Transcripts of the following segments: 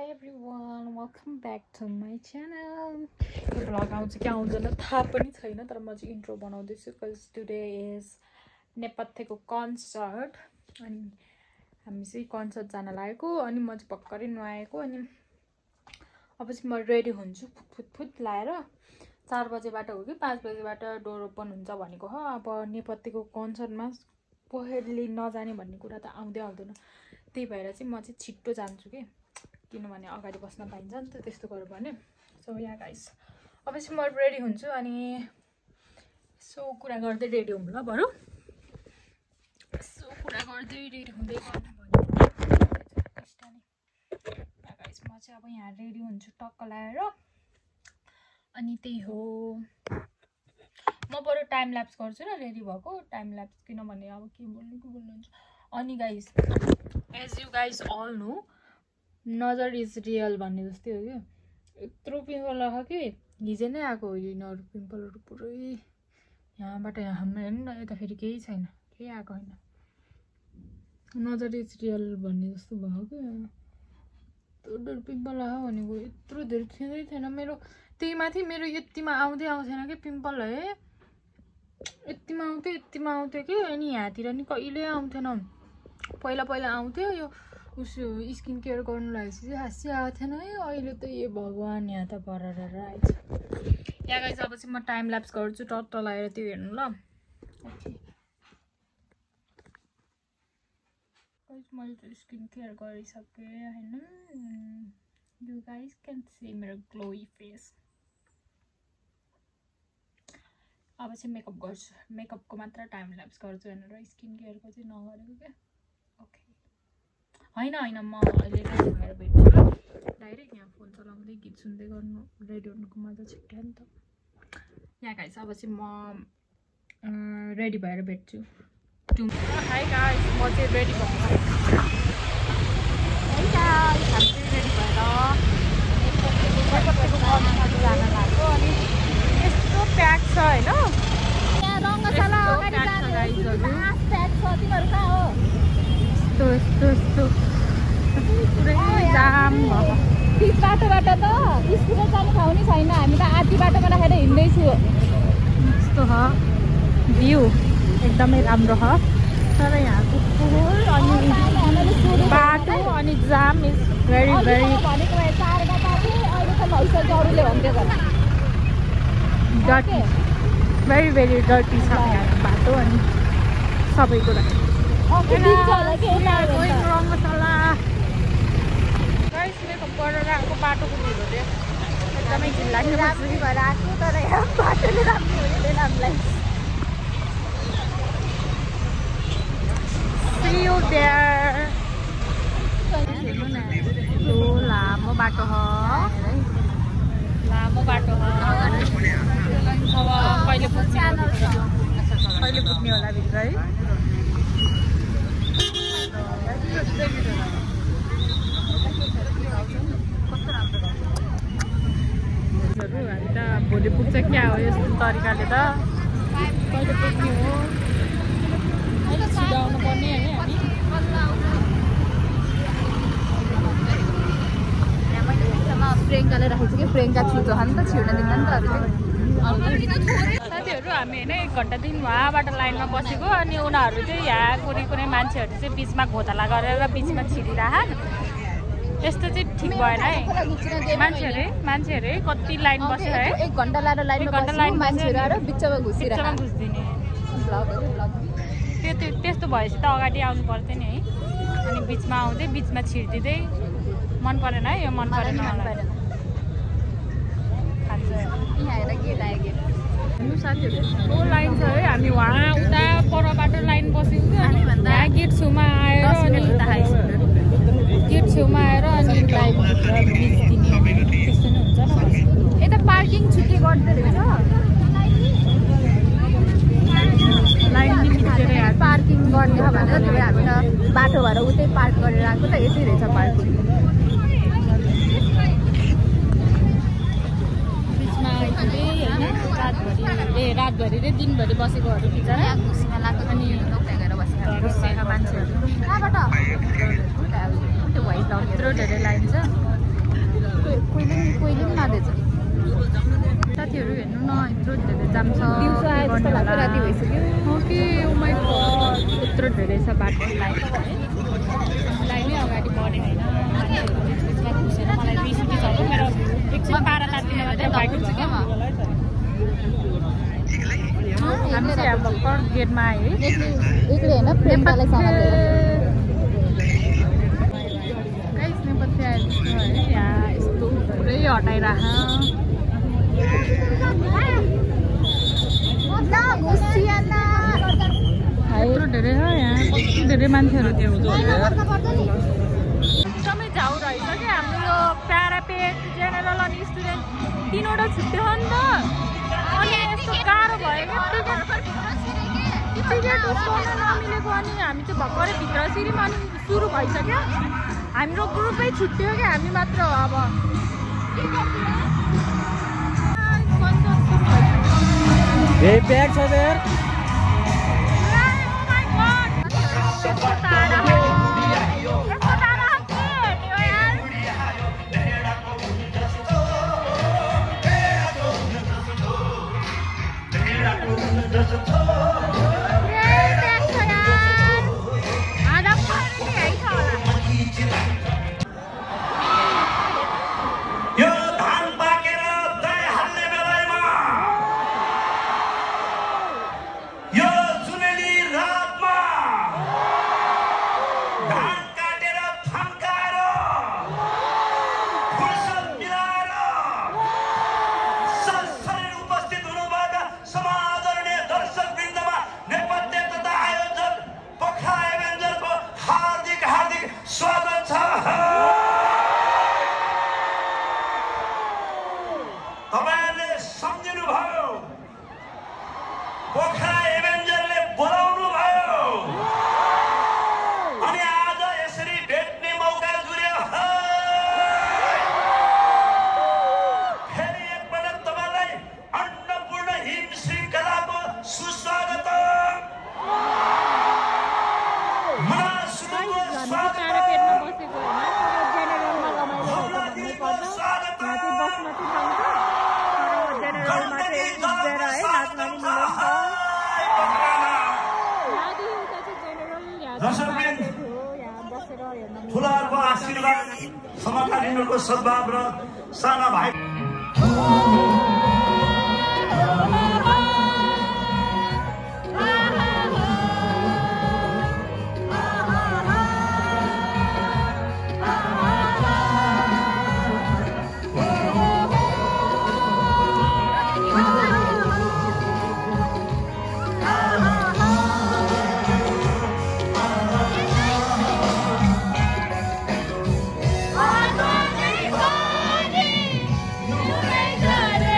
everyone, welcome back to my channel. यो vlog आउँछ कि आउँदैन थाहा पनि छैन तर म चाहिँ इन्ट्रो बनाउँदैछु because today is नेपथ्यको कन्सर्ट अनि हामी चाहिँ कन्सर्ट जान लागेको अनि म चाहिँ भर्खरै नुहाएको अनि अब चाहिँ म रेडी हुन्छु फुट लाएर 4 बजेबाट हो कि 5 बजेबाट डोर ओपन हुन्छ भनेको हो। अब नेपथ्यको कन्सर्टमा पहिले नजाने भन्ने कुरा त आउँदैन त्यही भएर चाहिँ म चाहिँ छिट्टो जान्छु के किनभने अगाडि बस्न पाइन्छ नि त त्यस्तो गर्यो भने। सो या गाइस अब चाहिँ म रेडी हुन्छु अनि सो कुरा गर्दै रेडी हुँ ल बरु सो कुरा गर्दै रेडी हुँदै गर्नु भने गाइस म चाहिँ अब यहाँ रेडी हुन्छु टक्क लाएर अनि त्यही हो। म बरु टाइम ल्याप्स गर्छु र रेडी भएको टाइम ल्याप्स किनभने अब के बोल्नुहुन्छ अनि guys as you guys all know नजर इज रियल भन्ने जस्तै हो क्या। यत्रो पिम्पल आएको कि हिजो नै आएको हो यिनीहरू पिम्पलहरू पुरै यहाँबाट यहाँ हेर्नु न यता फेरि केही छैन केही आएको होइन नजर इज रियल भन्ने जस्तो भयो क्या। यत्रो पिम्पल आयो भनेको यत्रो धेरै थिँदै थिएन मेरो त्यही माथि मेरो यतिमा आउँदै आउँथेन कि पिम्पल है यतिमा आउँथ्यो कि अनि यहाँतिर नि कहिले आउँथेन पहिला आउँथ्यो यो उसो स्किन केयर गर्नु लागेपछि चाहिँ खासै आएको थिएन है अहिले त यो भगवान् यहाँ त बराबर आएछ। यहाँ गाइस अब चाहिँ म टाइम ल्याप्स गर्छु टट्ट लगाएर त्यो हेर्नु ल। गाइस मैले त स्किन केयर गरिसकेँ हैन यु गाइस क्यान सी मेरो ग्लोई फेस। अब चाहिँ मेकअप गर्छु मेकअपको मात्र टाइम ल्याप्स गर्छु भनेर स्किन केयरको चाहिँ नगरेको क्या। ओके होइन म अहिले रेडी भएर भेट्छु डाइरेक्ट यहाँ फोन चलाउँदै गीत सुन्दै गर्नु रेडी हुनुको मजा छिट्यो नि त। यहाँ गाइस अब चाहिँ म रेडी भएर भेट्छु। हाई गाइस म चाहिँ रेडी भएको हामी चाहिँ रेडी भएर जान लाग्यो अनि यस्तो प्याक छ होइन यस्तो पुरै जाम भयो। बिच बाटोबाट त स्कुटर जाने ठाउँ नि छैन हामी त आधी बाटोमा राखेर हिँड्दैछु। यस्तो छ भ्यू एकदमै राम्रो छ तर यहाँको फुल अनि बाटो अनि jam is very very dirty very very dirty छ यहाँ बाटो अनि सबै कुरा मेकअप गरेर आएको बाटोको भिडियो चाहिँ एकदमै घिनलाग्दो भएर आएको तर यहाँ बाटोले राम्रो हुँदैन हामीलाई। See you there. लामो बाटो हो अब कहिले पुग्ने होला भित्र है। हामी त भोलि पुग्छ क्या हो यस्तो तरिकाले त कहिले पुग्ने हो छिराउनु पर्ने होइन हामी प्रियङ्काले राखेको छु कि प्रियङ्का छिटो खानु त छिर्न दिन्न नि त साथीहरू हामी होइन 1 घन्टादेखि वहाँबाट लाइनमा बसेको अनि उनीहरू चाहिँ यहाँ कुनै मान्छेहरू चाहिँ बिचमा घोताला गरेर बिचमा छिरिरहन् यस्तो चाहिँ ठिक भएन है। मान्छेहरू कति लाइन बस्यो है 1 घन्टा लाएर लाइन मान्छेहरू आएर बिचमा घुसिदिने त्यस्तो भएपछि त अगाडि आउनु पर्थ्यो नि है अनि बिचमा आउँदै बिचमा छिर्दिँदै मन परेन है यो मन परेन साथीहरू लाइन छ है हामी वहाँ उता परबाट लाइन बसेको क्या यहाँ गेट छेउमा आएर अनि गेट छेउमा आएर अनि लाइनभित्र बिच्दिने त्यस्तो नै हुन्छ न। यता पार्किङ छुट्टी गर्दै रहेछ लाइन पार्किङ गर्ने हो भनेर त्यही हामी त बाटो भएर उतै पार्क गरेर आएको त यतै रहेछ पार्किङ। बिचमा आइपुगे होइन रातभरि र दिनभरि बसेकोहरू बिचरा अनि बसेका मान्छेहरू कहाँबाट यत्रो धेरै लाइन छ एक्जाम छ दिउँसो आए जस्तो लाग्छ राति भइसक्यो ओके ओ माइ गॉड यत्रो धेरै छ बाटो लाइनै अगाडि बढे हैन मान्छेहरु बिचमा घुसेर मलाई रिस उठिन्छ मेरो एकछिन पारा तातिने मात्रै बाइक छ के म हामी चाहिँ अब भर्खर गेटमा आए एक्लै हैन प्रेमकालाई सामान लिएर गाइस नेपथ्य आइसक्यो है यहाँ यस्तो पुरै हटाइराख यत्रो धेरै हो यहाँ कति धेरै मान्छेहरू एकदमै झाउ रहेछ कि हाम्रो यो प्यारापेट जेनरल अनि स्टुडेन्ट तीनवटा छुट्यो हो नि त अनि यस्तो गाह्रो भयो क्या टिकट उठाउन नमिलेको अनि हामी चाहिँ भर्खरै भित्र सिर्यौँ अनि सुरु भइसक्यो हाम्रो ग्रुपै छुट्यो क्या हामी मात्र हो अब यही प्याक छ यार ठुलाहरूको आशीर्वाद समकालीनको सद्भाव र साना भाइ Good.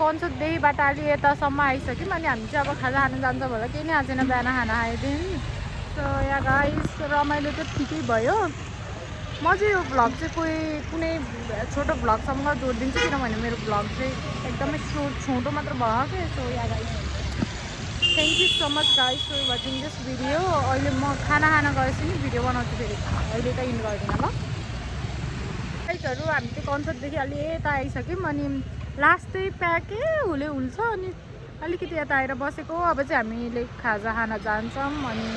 कन्सर्टदेखिबाट अलि यतासम्म आइसक्यौँ अनि हामी चाहिँ अब खाजा खानु जान्छ होला केही नै आएको छैन बिहान खाना खाएदेखि सो यहाँ गाइस रमाइलो त ठिकै भयो म चाहिँ यो भ्लग चाहिँ कुनै छोटो भ्लगसँग जोडिदिन्छु किनभने मेरो भ्लग चाहिँ एकदमै छोटो मात्र भयो क्या सो यहाँ guys thank you so much guys for watching this video अहिले म खाना खान गएछु नि भिडियो बनाउँछु फेरि अहिले त इन्ड गर्दिनँ ल गाइसहरू हामी चाहिँ कन्सर्टदेखि अलि यता आइसक्यौँ अनि लास्ट चाहिँ प्याकै हुल छ अनि अलिकति यता आएर बसेको अब चाहिँ हामीले खाजा खान जान्छौँ अनि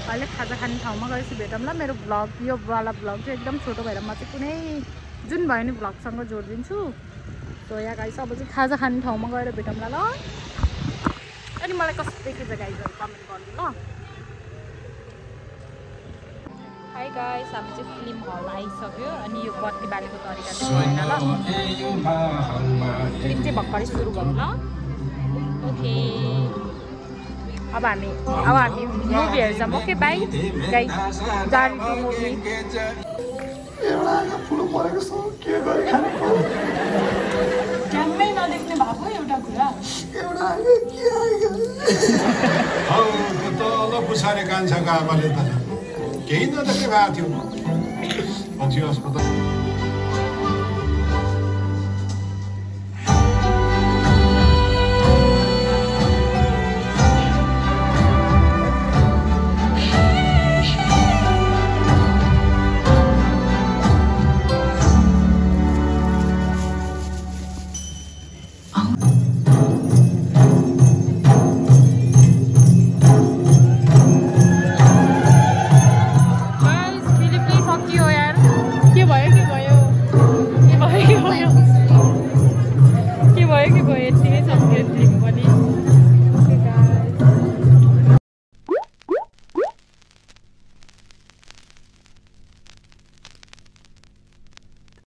अहिले खाजा खाने ठाउँमा गएपछि भेटौँ ल मेरो भ्लग यो वाला भ्लग चाहिँ एकदम छोटो भएर म चाहिँ कुनै जुन भयो नि भ्लगसँग जोडिदिन्छु सो यहाँ गाइस अब चाहिँ खाजा खाने ठाउँमा गएर भेटौँ ल अनि मलाई कस्तो देखेछ गाइजहरू कमेन्ट गर्नु ल हाई गाइस हामी चाहिँ फिल्म हल आइसक्यो अनि यो बत्ती बालेको तरिका चाहिँ भएन ल फिल्म चाहिँ भर्खरै सुरु गरौँ ल ओके अब हामी मुभी हेर्छौँ ओके बाई गाइस जाने मुभी क्यामेरै नदेख्ने भएको एउटा कुरा तल पुछारे कान्छाको आमाले त केही नदेख्ने भएको थियो पछि अस्पताल